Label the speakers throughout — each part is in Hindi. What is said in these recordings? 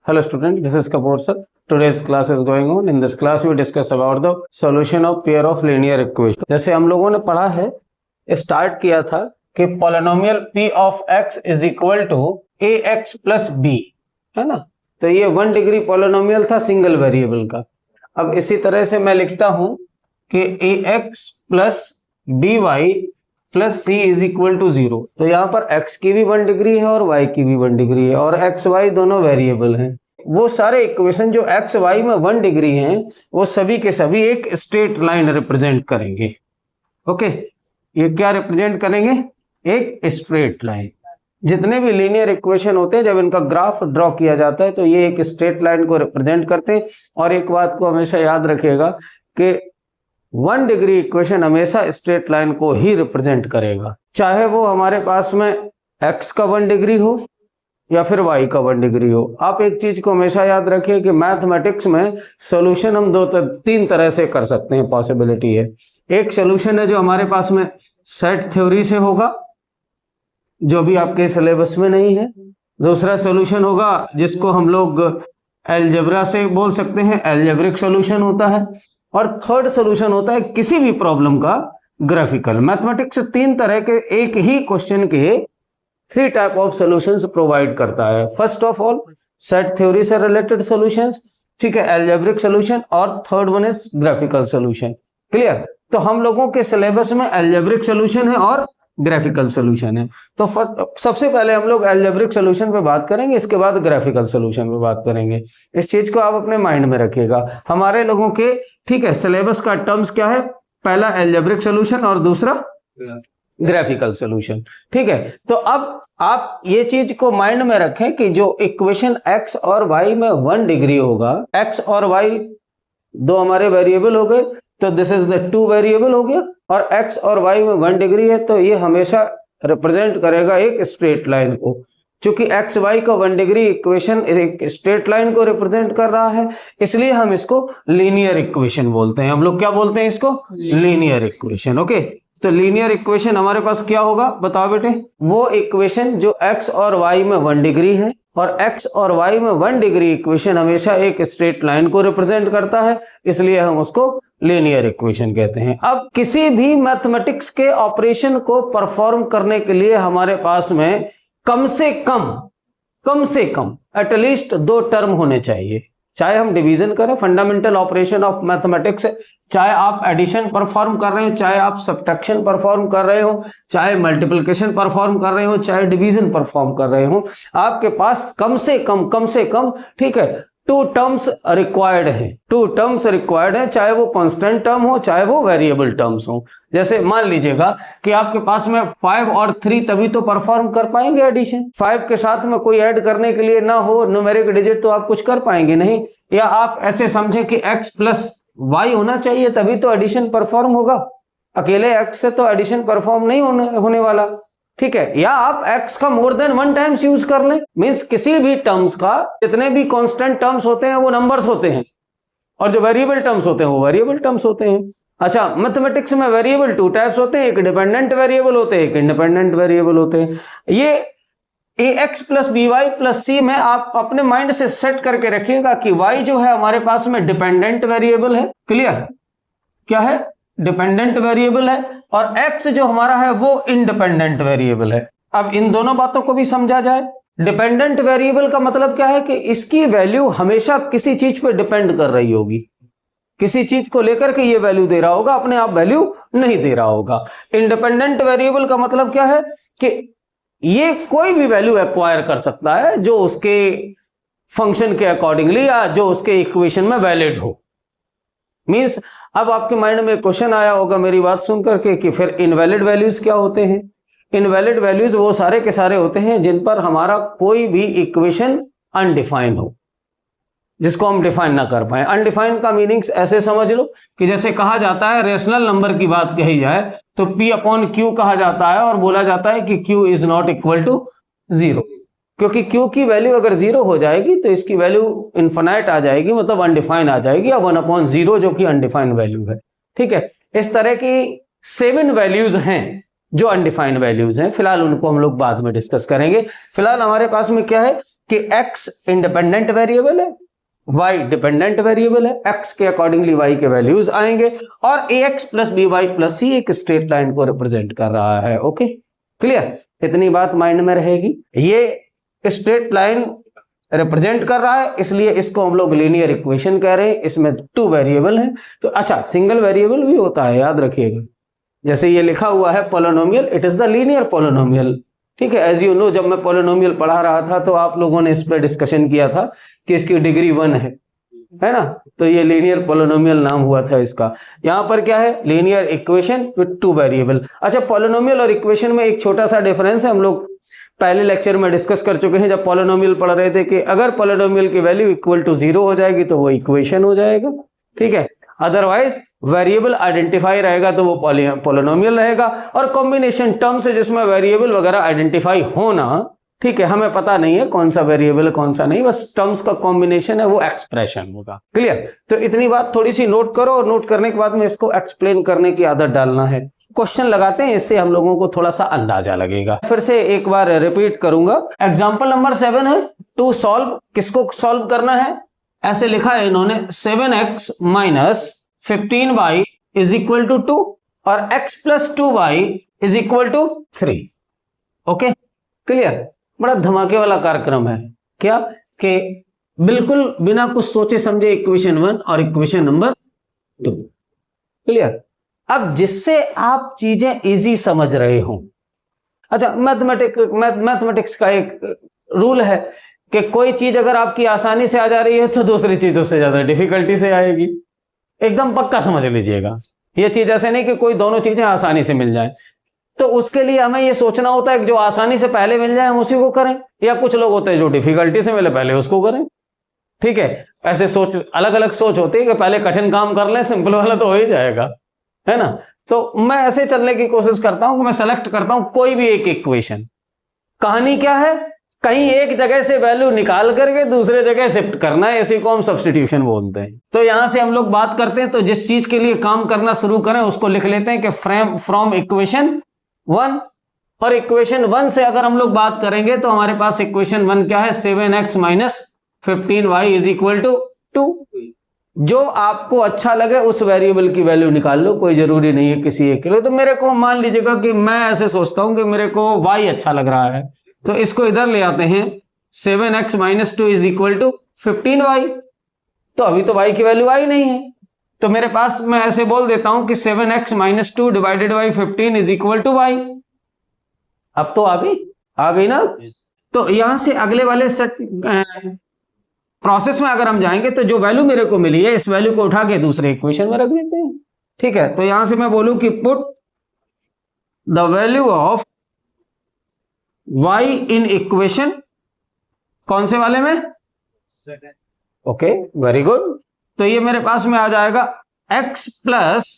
Speaker 1: Hello student, this is Kapoor sir. Today's class is going on. In this class we discuss about the solution of pair of linear equation. जैसे हम लोगों ने पढ़ा है, स्टार्ट किया था कि polynomial p of x is equal to ax plus b, है ना। तो ये 1 डिग्री पोलिनोमियल था सिंगल वेरिएबल का। अब इसी तरह से मैं लिखता हूं कि ax plus by plus c is equal to 0। तो यहाँ पर x की भी 1 डिग्री है और y की भी 1 डिग्री है और x y दोनों वेरिएबल हैं। वो सारे इक्वेशन जो x y में 1 डिग्री हैं वो सभी के सभी एक स्ट्रेट लाइन रिप्रेजेंट करेंगे। ओके, ये क्या रिप्रेजेंट करेंगे? एक स्ट्रेट लाइन। जितने भी लीनियर इक्वेशन होते हैं जब इनका ग्राफ ड्रॉ किया जाता है तो ये एक स्ट्रेट लाइन को रिप्रेजेंट करते हैं। और एक बात को हमेशा याद रखिएगा कि 1 डिग्री इक्वेशन हमेशा स्ट्रेट लाइन को ही रिप्रेजेंट करेगा, चाहे वो हमारे पास में x का 1 डिग्री हो या फिर y का 1 डिग्री हो। आप एक चीज को हमेशा याद रखिए कि मैथमेटिक्स में सॉल्यूशन हम 3 तरह से कर सकते हैं, पॉसिबिलिटी है। एक सॉल्यूशन है जो हमारे पास में सेट थ्योरी से होगा, जो भी आपके सिलेबस में नहीं है। दूसरा सॉल्यूशन होगा जिसको हम लोग अलजेब्रा से बोल सकते हैं, अलजेब्रिक सॉल्यूशन होता है। और थर्ड सॉल्यूशन होता है किसी भी प्रॉब्लम का ग्राफिकल। मैथमेटिक्स 3 तरह के एक ही क्वेश्चन के 3 टाइप ऑफ सॉल्यूशंस प्रोवाइड करता है। First of all set theory से रिलेटेड सॉल्यूशंस, ठीक है, अलजेब्रिक सॉल्यूशन, और third one is graphical solution. Clear? तो हम लोगों के सिलेबस में अलजेब्रिक सॉल्यूशन है और ग्राफिकल सॉल्यूशन है। तो सबसे पहले हम लोग अलजेब्रिक सॉल्यूशन पे बात करेंगे, इसके बाद ग्राफिकल सॉल्यूशन पे बात करेंगे। इस चीज को आप अपने माइंड में रखिएगा। हमारे लोगों के, ठीक है, सिलेबस का टर्म्स क्या है? पहला अलजेब्रिक सॉल्यूशन और दूसरा ग्राफिकल सॉल्यूशन। ठीक है, तो अब आप ये चीज को माइंड में रखें कि जो इक्वेशन x और y में 1 डिग्री होगा, x और y दो हमारे वेरिएबल हो गए, तो दिस इज द 2 वेरिएबल हो गया, और x और y में 1 डिग्री है तो ये हमेशा रिप्रेजेंट करेगा एक स्ट्रेट लाइन को। क्योंकि x y का 1 डिग्री इक्वेशन एक स्ट्रेट लाइन को रिप्रेजेंट कर रहा है, इसलिए हम इसको लीनियर इक्वेशन बोलते हैं। हम लोग क्या बोलते हैं इसको? Linear equation. ओके, तो लीनियर इक्वेशन हमारे पास क्या होगा बताओ बेटे? वो इक्वेशन जो x और y में 1 डिग्री है, और x और y में 1 डिग्री इक्वेशन हमेशा एक स्ट्रेट लाइन को रिप्रेजेंट करता है, इसलिए हम उसको लीनियर इक्वेशन कहते हैं। अब किसी भी मैथमेटिक्स के ऑपरेशन को परफॉर्म करने के लिए हमारे पास में कम से कम एटलीस्ट 2 टर्म होने चाहिए। चाहे हम डिवीजन करें, फंडामेंटल ऑपरेशन ऑफ मैथमेटिक्स, चाहे आप एडिशन परफॉर्म कर रहे हो, चाहे आप सब्ट्रैक्शन परफॉर्म कर रहे हो, चाहे मल्टीप्लिकेशन परफॉर्म कर रहे हो, चाहे डिवीजन परफॉर्म कर रहे हो, आपके पास कम से कम, ठीक है, 2 टर्म्स रिक्वायर्ड है। 2 टर्म्स रिक्वायर्ड है, चाहे वो कांस्टेंट टर्म हो चाहे वो वेरिएबल टर्म्स हो। जैसे मान लीजिएगा कि आपके पास में 5 और 3, तभी तो परफॉर्म कर पाएंगे एडिशन। 5 के साथ में कोई ऐड करने के लिए ना हो न्यूमेरिक डिजिट तो आप कुछ कर पाएंगे नहीं। या आप ऐसे समझें कि x प्लस y होना चाहिए तभी तो एडिशन परफॉर्म होगा, अकेले x से तो एडिशन परफॉर्म नहीं होने वाला। ठीक है, या आप x का मोर देन 1 टाइम्स यूज कर लें। मींस किसी भी टर्म्स का, जितने भी कांस्टेंट टर्म्स होते हैं वो नंबर्स होते हैं, और जो वेरिएबल टर्म्स होते हैं वो वेरिएबल टर्म्स होते हैं। अच्छा, मैथमेटिक्स में वेरिएबल 2 टाइप्स होते हैं, एक डिपेंडेंट वेरिएबल होते हैं, एक इंडिपेंडेंट वेरिएबल होते हैं। ये ax plus by plus c में आप अपने माइंड से सेट करके रखिएगा कि y जो है हमारे पास में डिपेंडेंट वेरिएबल है। क्लियर? क्या है? डिपेंडेंट वेरिएबल है, और x जो हमारा है वो इंडिपेंडेंट वेरिएबल है। अब इन दोनों बातों को भी समझा जाए। डिपेंडेंट वेरिएबल का मतलब क्या है कि इसकी वैल्यू हमेशा किसी चीज पर डिपेंड कर रही होगी, किसी चीज को लेकर के ये वैल्यू दे रहा होगा, अपने आप वैल्यू नहीं दे रहा होगा। इंडिपेंडेंट वेरिएबल का मतलब क्या है कि ये कोई भी वैल्यू एक्वायर कर सकता है जो उसके फंक्शन के अकॉर्डिंगली या जो उसके इक्वेशन में वैलिड हो। मींस अब आपके माइंड में क्वेश्चन आया होगा मेरी बात सुन करके कि फिर इनवैलिड वैल्यूज क्या होते हैं? इनवैलिड वैल्यूज वो सारे के सारे होते हैं जिन पर हमारा कोई भी इक्वेशन अनडिफाइन हो, जिसको हम डिफाइन ना कर पाए। अनडिफाइन का मीनिंग्स ऐसे समझ लो कि जैसे कहा जाता है रेशनल नंबर की बात कही जाए तो p अपॉन q कहा जाता है और बोला जाता है कि q is not equal to 0, क्योंकि q की वैल्यू अगर 0 हो जाएगी तो इसकी वैल्यू इनफिनाइट आ जाएगी, मतलब अनडिफाइन आ जाएगी, या 1/0 जो कि अनडिफाइंड वैल्यू है। ठीक है, इस तरह की 7 वैल्यूज हैं जो अनडिफाइंड वैल्यूज हैं, फिलहाल उनको हम लोग बाद में डिस्कस करेंगे। फिलहाल हमारे पास में क्या है कि x इंडिपेंडेंट वेरिएबल है, y डिपेंडेंट वेरिएबल है, x के अकॉर्डिंगली y के वैल्यूज आएंगे, और ax plus by plus c एक स्ट्रेट लाइन को रिप्रेजेंट कर रहा है। Okay, clear? इतनी बात माइंड में रहेगी। ये स्ट्रेट लाइन रिप्रेजेंट कर रहा है, इसलिए इसको हम लोग लीनियर इक्वेशन कह रहे हैं। इसमें 2 वेरिएबल हैं। तो अच्छा, सिंगल वेरिएबल भी होता है, याद रखिएगा। जैसे ये लिखा हुआ है polynomial, it is the linear polynomial. ठीक है, एज यू नो, जब मैं पॉलिनोमियल पढ़ा रहा था तो आप लोगों ने इस पर डिस्कशन किया था कि इसकी डिग्री 1 है ना? तो ये लीनियर पॉलिनोमियल नाम हुआ था इसका। यहां पर क्या है? Linear equation with 2 variable. अच्छा, पॉलिनोमियल और इक्वेशन में एक छोटा सा डिफरेंस है, हम लोग पहले लेक्चर में डिस्कस कर चुके हैं जब पॉलिनोमियल पढ़ रहे थे, कि अगर पॉलिनोमियल की वैल्यू इक्वल टू 0 हो जाएगी तो वो इक्वेशन हो जाएगा। ठीक है, अदरवाइज वेरिएबल आइडेंटिफाई रहेगा तो वो पॉलिनोमियल रहेगा। और कॉम्बिनेशन टर्म से जिसमें वेरिएबल वगैरह आइडेंटिफाई होना, ठीक है, हमें पता नहीं है कौन सा वेरिएबल है कौन सा नहीं, बस टर्म्स का कॉम्बिनेशन है, वो एक्सप्रेशन होगा। क्लियर? तो इतनी बात थोड़ी सी नोट करो, और नोट करने के बाद में इसको एक्सप्लेन करने की आदत डालना है। क्वेश्चन लगाते हैं, इससे हम लोगों को थोड़ा सा अंदाजा लगेगा। फिर से एक बार रिपीट करूंगा। एग्जांपल नंबर 7 है टू सॉल्व। किसको सॉल्व करना है? ऐसे लिखा है इन्होंने, 7x minus 15y is equal to 2 और x plus 2y is equal to 3। Okay, clear? बड़ा धमाके वाला कार्यक्रम है। क्या कि बिल्कुल बिना कुछ सोचे समझे इक्वेशन 1 और इक्वेशन नंबर 2। क्लियर? अब जिससे आप चीजें इजी समझ रहे हो। अच्छा, मैथमेटिक्स का एक रूल है कि कोई चीज अगर आपकी आसानी से आ जा रही है तो दूसरी चीजों से ज्यादा डिफिकल्टी से आएगी। एकदम पक्का समझ लीजिएगा। ये चीज ऐसे नहीं कि कोई दोनों चीजें आसानी से मिल जाए, तो उसके लिए हमें ये सोचना होता है कि जो आसानी से पहले मिल जाए हम उसी को करें, या कुछ लोग होते हैं जो डिफिकल्टी से मिले पहले उसको करें। ठीक है, ऐसे सोच अलग अलग सोच होती है कि पहले कठिन काम कर लें, सिंपल वाला तो हो ही जाएगा, है ना? तो मैं ऐसे चलने की कोशिश करता हूं कि मैं सेलेक्ट करता हूं कोई भी एक इक्वेशन। कहानी क्या है? कहीं एक जगह से वैल्यू निकाल करके दूसरे जगह शिफ्ट करना है, इसी को हम सब्स्टिट्यूशन बोलते हैं। तो यहां से हम लोग बात करते हैं, तो जिस चीज के लिए काम करना शुरू करें उसको लिख लेते हैं कि फ्रॉम इक्वेशन 1। और इक्वेशन 1 से अगर हम लोग बात करेंगे तो हमारे पास इक्वेशन 1 क्या है? 7x minus 15y is equal to 2। जो आपको अच्छा लगे उस वेरिएबल की वैल्यू निकाल लो, कोई जरूरी नहीं है किसी एक के लिए। तो मेरे को मान लीजिएगा कि मैं ऐसे सोचता हूं कि मेरे को y अच्छा लग रहा है, तो इसको इधर ले आते हैं। 7x minus 2 is equal to 15y। तो अभी तो y की वैल्यू आई नहीं है, तो मेरे पास मैं ऐसे बोल देता हूं कि 7x minus 2 divided by 15 is equal to y। अब तो आ गई ना? तो यहां से अगले वाले सेट प्रोसेस में अगर हम जाएंगे तो जो वैल्यू मेरे को मिली है इस वैल्यू को उठा के दूसरे इक्वेशन में रख देते हैं। ठीक है, तो यहां से मैं बोलूं कि put the value of y in equation, कौन से वाले में? Okay, very good. तो ये मेरे पास में आ जाएगा x plus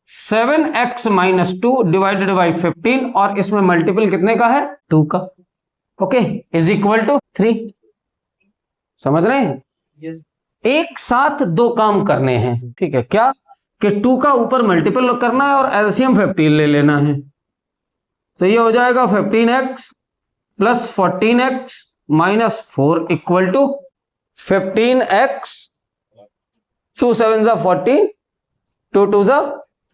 Speaker 1: 7x minus 2 divided by 15, और इसमें मल्टीपल कितने का है? 2 का। Okay, is equal to 3। समझ रहे हैं? yes. एक साथ दो काम करने हैं। ठीक है, क्या कि 2 का ऊपर मल्टीपल करना है और एलसीएम 15 ले लेना है। तो ये हो जाएगा 15x plus 14x minus 4 equal to 15x 2 7 जा 14, 2 2 जा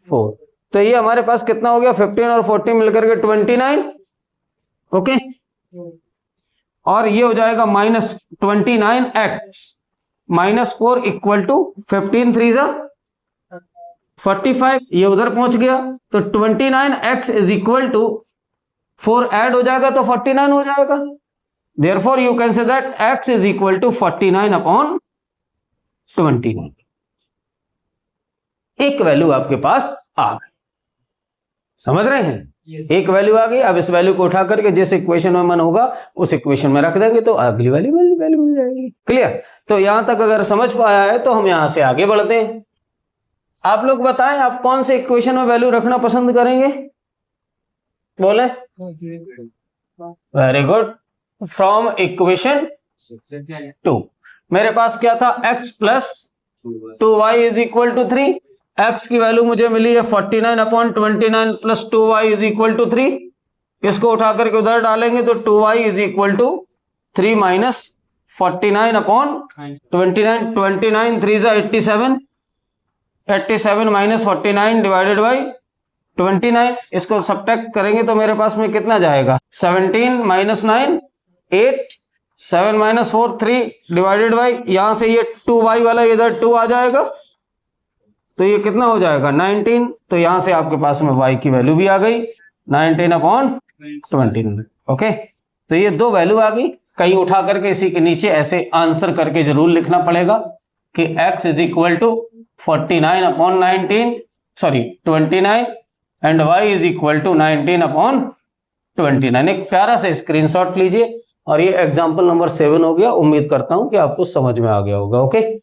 Speaker 1: 4। तो ये हमारे पास कितना हो गया? 15 और 14 मिलकर के 29। ओके, और ये हो जाएगा minus 29x minus 4 equal to 15 3 जा 45। ये उधर पहुंच गया, तो 29x is equal to 4 add हो जाएगा तो 49 हो जाएगा। Therefore you can say that x is equal to 49 upon 29। एक वैल्यू आपके पास आ गई। समझ रहे हैं? yes. एक वैल्यू आ गई। अब इस वैल्यू को उठा करके जिस इक्वेशन में मन होगा उस इक्वेशन में रख देंगे तो अगली वैल्यू मिल जाएगी। क्लियर? तो यहां तक अगर समझ पाया है तो हम यहां से आगे बढ़ते हैं। आप लोग बताएं, आप कौन से इक्वेशन में वैल्यू रखना पसंद करेंगे? बोले। Very good. फ्रॉम इक्वेशन 2 मेरे पास क्या था? x plus 2y is equal to 3। x की वैल्यू मुझे मिली है 49/29 plus 2y is equal to 3। इसको उठा करके उधर डालेंगे तो 2y is equal to 3 minus 49/29, 29 3 जा 87, 87 माइनस 49 डिवाइडेड बाई 29। इसको सब्ट्रैक्ट करेंगे तो मेरे पास में कितना जाएगा, 17 माइनस 9 8, 7 माइनस 4 3 डिवाइडेड बाई, यहां से ये 2y वाला इधर 2 आ जाएगा तो ये कितना हो जाएगा 19। तो यहां से आपके पास में y की वैल्यू भी आ गई 19/29। ओके, तो ये दो वैल्यू आ गई। कहीं उठा करके इसी के नीचे ऐसे आंसर करके जरूर लिखना पड़ेगा कि x is equal to 29 and y is equal to 19/29। एक प्यारा सा स्क्रीनशॉट लीजिए और ये एग्जांपल नंबर 7 हो गया। उम्मीद करता हूं कि आपको समझ में आ गया होगा। ओके।